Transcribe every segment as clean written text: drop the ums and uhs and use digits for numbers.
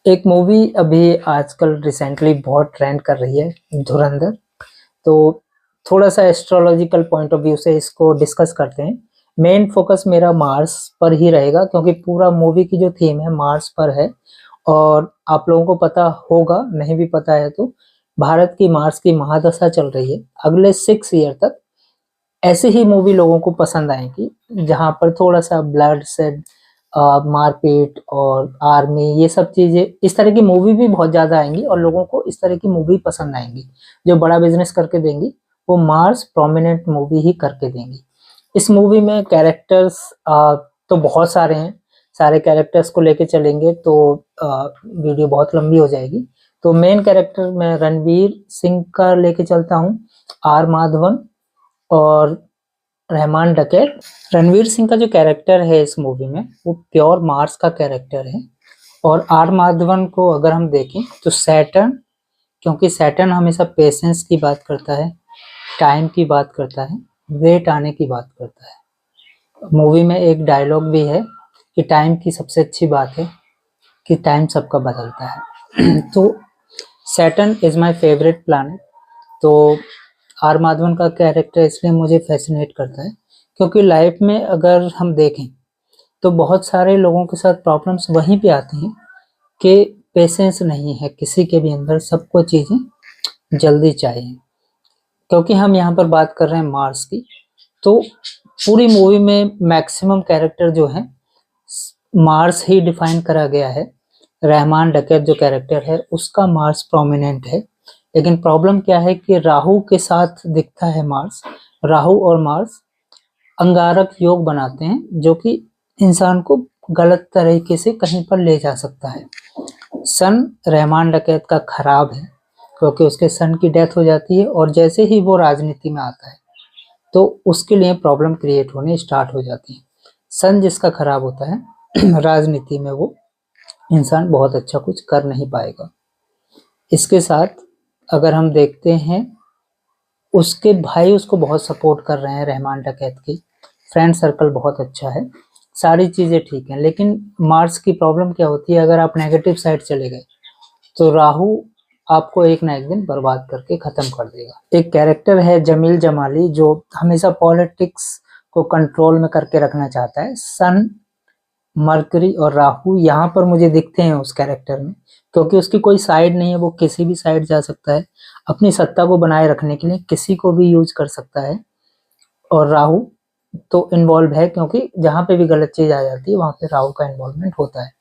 एक मूवी अभी आजकल रिसेंटली बहुत ट्रेंड कर रही है, धुरंधर। तो थोड़ा सा एस्ट्रोलॉजिकल पॉइंट ऑफ व्यू से इसको डिस्कस करते हैं। मेन फोकस मेरा मार्स पर ही रहेगा क्योंकि पूरा मूवी की जो थीम है मार्स पर है। और आप लोगों को पता होगा, नहीं भी पता है तो भारत की मार्स की महादशा चल रही है। अगले 6 ईयर तक ऐसे ही मूवी लोगों को पसंद आएगी जहां पर थोड़ा सा ब्लड से मारपीट और आर्मी, ये सब चीजें, इस तरह की मूवी भी बहुत ज्यादा आएंगी और लोगों को इस तरह की मूवी पसंद आएंगी जो बड़ा बिजनेस करके देंगी। वो मार्स प्रोमिनेंट मूवी ही करके देंगी। इस मूवी में कैरेक्टर्स तो बहुत सारे हैं। सारे कैरेक्टर्स को लेके चलेंगे तो वीडियो बहुत लंबी हो जाएगी। तो मेन कैरेक्टर मैं रणवीर सिंह का लेके चलता हूँ, आर माधवन और रहमान डकैत। रणवीर सिंह का जो कैरेक्टर है इस मूवी में वो प्योर मार्स का कैरेक्टर है। और आर माधवन को अगर हम देखें तो सैटर्न, क्योंकि सैटर्न हमेशा पेशेंस की बात करता है, टाइम की बात करता है, वेट आने की बात करता है। मूवी में एक डायलॉग भी है कि टाइम की सबसे अच्छी बात है कि टाइम सबका बदलता है। तो Saturn is my favourite planet. तो आर माधवन का कैरेक्टर इसलिए मुझे फैसिनेट करता है क्योंकि लाइफ में अगर हम देखें तो बहुत सारे लोगों के साथ प्रॉब्लम्स वहीं पे आती हैं कि पेशेंस नहीं है किसी के भी अंदर, सबको चीज़ें जल्दी चाहिए। क्योंकि हम यहाँ पर बात कर रहे हैं मार्स की, तो पूरी मूवी में मैक्सिमम कैरेक्टर जो है मार्स ही डिफाइन करा गया है। रहमान डकैत जो कैरेक्टर है उसका मार्स प्रोमिनेंट है। लेकिन प्रॉब्लम क्या है कि राहु के साथ दिखता है मार्स। राहु और मार्स अंगारक योग बनाते हैं जो कि इंसान को गलत तरीके से कहीं पर ले जा सकता है। सन रहमान डकैत का खराब है क्योंकि उसके सन की डेथ हो जाती है और जैसे ही वो राजनीति में आता है तो उसके लिए प्रॉब्लम क्रिएट होने स्टार्ट हो जाती है। सन जिसका खराब होता है राजनीति में वो इंसान बहुत अच्छा कुछ कर नहीं पाएगा। इसके साथ अगर हम देखते हैं, उसके भाई उसको बहुत सपोर्ट कर रहे हैं, रहमान डकैत की फ्रेंड सर्कल बहुत अच्छा है, सारी चीज़ें ठीक हैं। लेकिन मार्स की प्रॉब्लम क्या होती है, अगर आप नेगेटिव साइड चले गए तो राहु आपको एक ना एक दिन बर्बाद करके खत्म कर देगा। एक कैरेक्टर है जमील जमाली जो हमेशा पॉलिटिक्स को कंट्रोल में करके रखना चाहता है। सन, मरकरी और राहु यहाँ पर मुझे दिखते हैं उस कैरेक्टर में क्योंकि उसकी कोई साइड नहीं है, वो किसी भी साइड जा सकता है। अपनी सत्ता को बनाए रखने के लिए किसी को भी यूज कर सकता है। और राहु तो इन्वॉल्व है क्योंकि जहां पे भी गलत चीज आ जाती है वहां पे राहु का इन्वॉल्वमेंट होता है।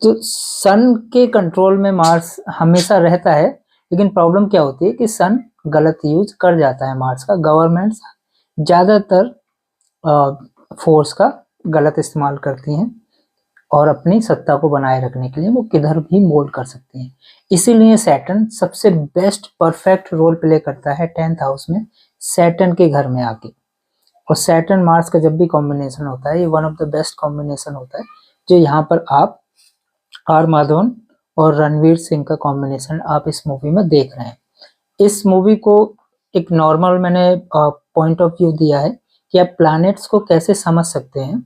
तो सन के कंट्रोल में मार्स हमेशा रहता है। लेकिन प्रॉब्लम क्या होती है कि सन गलत यूज कर जाता है मार्स का। गवर्नमेंट्स ज्यादातर फोर्स का गलत इस्तेमाल करती हैं और अपनी सत्ता को बनाए रखने के लिए वो किधर भी मोल्ड कर सकते हैं। इसीलिए सैटर्न सबसे बेस्ट परफेक्ट रोल प्ले करता है 10th हाउस में, सैटर्न के घर में आके। और सैटर्न मार्स का जब भी कॉम्बिनेशन होता है ये one of the best combination होता है जो यहाँ पर आप आर माधवन और रणवीर सिंह का कॉम्बिनेशन आप इस मूवी में देख रहे हैं। इस मूवी को एक नॉर्मल मैंने पॉइंट ऑफ व्यू दिया है कि आप प्लैनेट्स को कैसे समझ सकते हैं।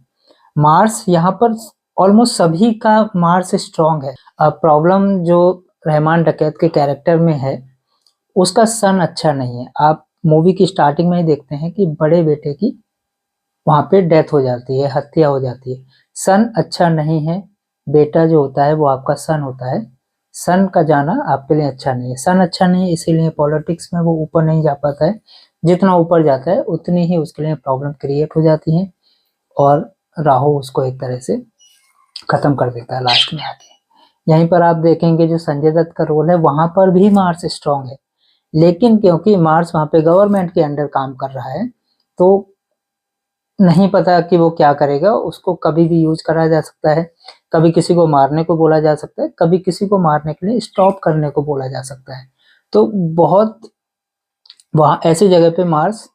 मार्स यहाँ पर ऑलमोस्ट सभी का मार्स स्ट्रांग है। प्रॉब्लम जो रहमान डकैत के कैरेक्टर में है उसका सन अच्छा नहीं है। आप मूवी की स्टार्टिंग में ही देखते हैं कि बड़े बेटे की वहां पे डेथ हो जाती है, हत्या हो जाती है। सन अच्छा नहीं है। बेटा जो होता है वो आपका सन होता है। सन का जाना आपके लिए अच्छा नहीं है। सन अच्छा नहीं है इसीलिए पॉलिटिक्स में वो ऊपर नहीं जा पाता है। जितना ऊपर जाता है उतनी ही उसके लिए प्रॉब्लम क्रिएट हो जाती है और राहु उसको एक तरह से खत्म कर देता है लास्ट में आके। यहीं पर आप देखेंगे जो संजय दत्त का रोल है वहां पर भी मार्स स्ट्रांग है। लेकिन क्योंकि मार्स वहां पे गवर्नमेंट के अंडर काम कर रहा है तो नहीं पता कि वो क्या करेगा। उसको कभी भी यूज करा जा सकता है, कभी किसी को मारने को बोला जा सकता है, कभी किसी को मारने के लिए स्टॉप करने को बोला जा सकता है। तो बहुत वहां ऐसी जगह पे मार्स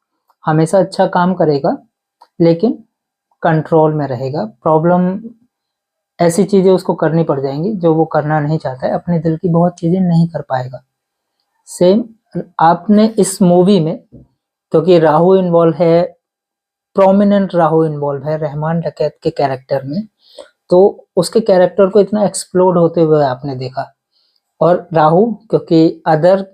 हमेशा अच्छा काम करेगा लेकिन कंट्रोल में रहेगा। प्रॉब्लम ऐसी चीजें उसको करनी पड़ जाएंगी जो वो करना नहीं चाहता है, अपने दिल की बहुत चीजें नहीं कर पाएगा। सेम आपने इस मूवी में, क्योंकि राहु इन्वॉल्व है, प्रोमिनेंट राहु इन्वॉल्व है रहमान डकैत के कैरेक्टर में, तो उसके कैरेक्टर को इतना एक्सप्लोड होते हुए आपने देखा। और राहु क्योंकि अदर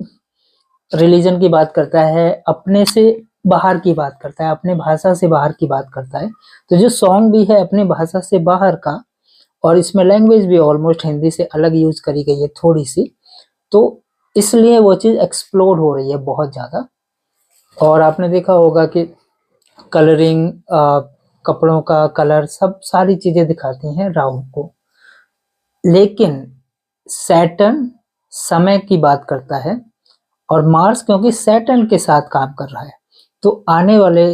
रिलीजन की बात करता है, अपने से बाहर की बात करता है, अपने भाषा से बाहर की बात करता है, तो जो सॉन्ग भी है अपने भाषा से बाहर का, और इसमें लैंग्वेज भी ऑलमोस्ट हिंदी से अलग यूज करी गई है थोड़ी सी, तो इसलिए वो चीज एक्सप्लोर हो रही है बहुत ज्यादा। और आपने देखा होगा कि कलरिंग, कपड़ों का कलर, सब सारी चीजें दिखाती हैं राहु को। लेकिन सैटर्न समय की बात करता है, और मार्स क्योंकि सैटर्न के साथ काम कर रहा है, तो आने वाले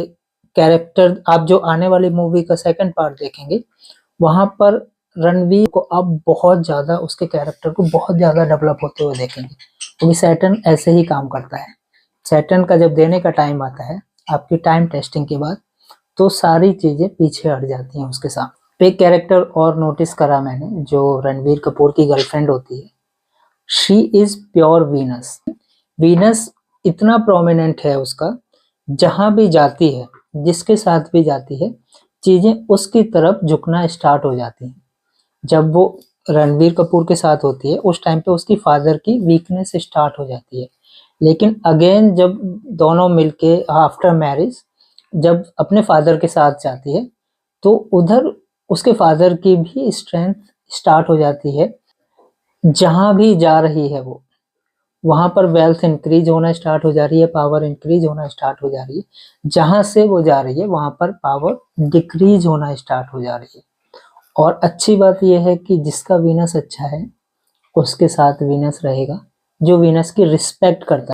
कैरेक्टर, आप जो आने वाली मूवी का सेकंड पार्ट देखेंगे, वहां पर रणवीर को अब बहुत ज्यादा, उसके कैरेक्टर को बहुत ज्यादा डेवलप होते हुए देखेंगे, क्योंकि सैटर्न ऐसे ही काम करता है। सैटर्न का जब देने का टाइम आता है आपकी टाइम टेस्टिंग के बाद, तो सारी चीजें पीछे हट जाती हैं उसके साथ। एक कैरेक्टर और नोटिस करा मैंने, जो रणवीर कपूर की गर्लफ्रेंड होती है, she is pure Venus. Venus इतना प्रोमिनेंट है उसका, जहां भी जाती है, जिसके साथ भी जाती है, चीजें उसकी तरफ झुकना स्टार्ट हो जाती हैं। जब वो रणवीर कपूर के साथ होती है उस टाइम पे उसकी फादर की वीकनेस स्टार्ट हो जाती है, लेकिन अगेन जब दोनों मिलके आफ्टर मैरिज जब अपने फादर के साथ जाती है, तो उधर उसके फादर की भी स्ट्रेंथ स्टार्ट हो जाती है। जहां भी जा रही है वो, वहां पर वेल्थ इंक्रीज होना स्टार्ट हो जा रही है, पावर इंक्रीज होना स्टार्ट हो जा रही है। जहां से वो जा रही है वहां पर पावर डिक्रीज होना स्टार्ट हो जा रही है। और अच्छी बात यह है कि जिसका वीनस अच्छा है उसके साथ वीनस रहेगा, जो वीनस की रिस्पेक्ट करता है।